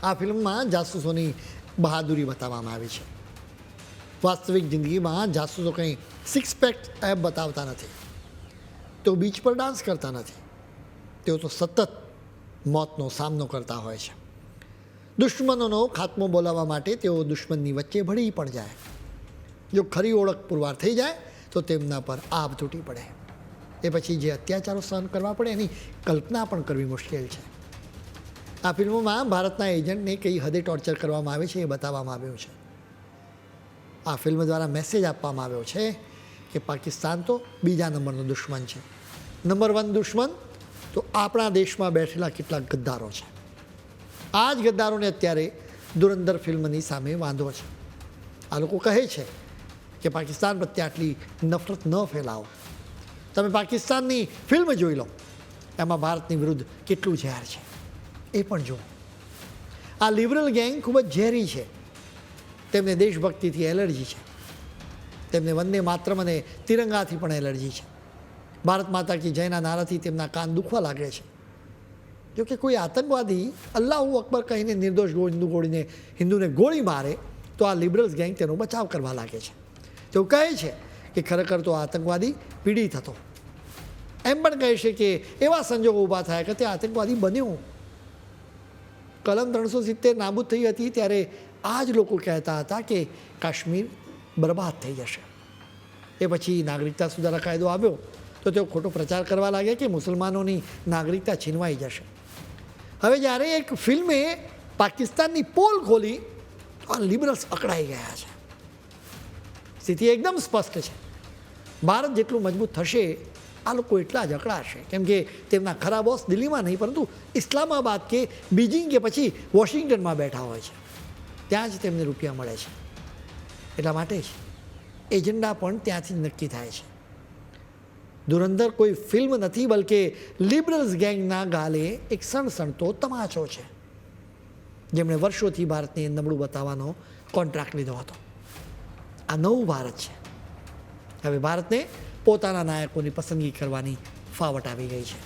આ ફિલ્મમાં જાસૂસોની બહાદુરી બતાવવામાં આવી છે. વાસ્તવિક જિંદગીમાં જાસૂસો કંઈ સિક્સ પેક એપ બતાવતા નથી. તેઓ બીચ પર ડાન્સ કરતા નથી. તેઓ તો સતત મોતનો સામનો કરતા હોય છે. દુશ્મનોનો ખાત્મો બોલાવવા માટે તેઓ દુશ્મનની વચ્ચે ભળી પણ જાય. જો ખરી ઓળખ પુરવાર થઈ જાય તો તેમના પર આભ તૂટી પડે. એ પછી જે અત્યાચારો સહન કરવા પડે એની કલ્પના પણ કરવી મુશ્કેલ છે. આ ફિલ્મોમાં ભારતના એજન્ટને કઈ હદે ટોર્ચર કરવામાં આવે છે એ બતાવવામાં આવ્યું છે. આ ફિલ્મ દ્વારા મેસેજ આપવામાં આવ્યો છે કે પાકિસ્તાન તો બીજા નંબરનો દુશ્મન છે. નંબર 1 દુશ્મન તો આપણા દેશમાં બેઠેલા કેટલાક ગદ્દારો છે. આ જ ગદ્દારોને અત્યારે ધુરંધર ફિલ્મની સામે વાંધો છે. આ લોકો કહે છે કે પાકિસ્તાન પ્રત્યે આટલી નફરત ન ફેલાવો. તમે પાકિસ્તાનની ફિલ્મ જોઈ લો, એમાં ભારતની વિરુદ્ધ કેટલું ઝેર છે એ પણ જુઓ. આ લિબરલ ગેંગ ખૂબ જ ઝેરી છે. તેમને દેશભક્તિથી એલર્જી છે. તેમને વંદે માતરમ અને તિરંગાથી પણ એલર્જી છે. ભારત માતા કી જયના નારાથી તેમના કાન દુખવા લાગે છે. જો કે કોઈ આતંકવાદી અલ્લાહુ અકબર કહીને નિર્દોષ હિન્દુને ગોળી મારે તો આ લિબરલ્સ ગેંગ તેનો બચાવ કરવા લાગે છે. તેઓ કહે છે કે ખરેખર તો આતંકવાદી પીડિત હતો. એમ પણ કહે છે કે એવા સંજોગો ઊભા થયા કે તે આતંકવાદી બન્યો. કલમ 370 નાબૂદ થઈ હતી ત્યારે આ જ લોકો કહેતા હતા કે કાશ્મીર બરબાદ થઈ જશે. એ પછી નાગરિકતા સુધારા કાયદો આવ્યો તો તેઓ ખોટો પ્રચાર કરવા લાગ્યા કે મુસલમાનોની નાગરિકતા છીનવાઈ જશે. હવે જ્યારે એક ફિલ્મે પાકિસ્તાનની પોલ ખોલી તો આ લિબરલ્સ અકળાઈ ગયા છે. સ્થિતિ એકદમ સ્પષ્ટ છે. ભારત જેટલું મજબૂત થશે આ લોકો એટલા જ અકળાશે. કેમ કે તેમના ખરા બોસ દિલ્હીમાં નહીં પરંતુ ઇસ્લામાબાદ કે બીજિંગ કે પછી વોશિંગ્ટનમાં બેઠા હોય છે. ત્યાં જ તેમને રૂપિયા મળે છે. એટલા માટે જ એજન્ડા પણ ત્યાંથી જ નક્કી થાય છે. ધુરંધર કોઈ ફિલ્મ નથી બલકે લિબરલ્સ ગેંગના ગાલે એક સણસણતો તમાચો છે, જેમણે વર્ષોથી ભારતને નબળું બતાવવાનો કોન્ટ્રાક્ટ લીધો હતો. આ નવું ભારત છે. હવે ભારતને પોતાના નાયકોની પસંદગી કરવાની ફાવટ આવી ગઈ છે.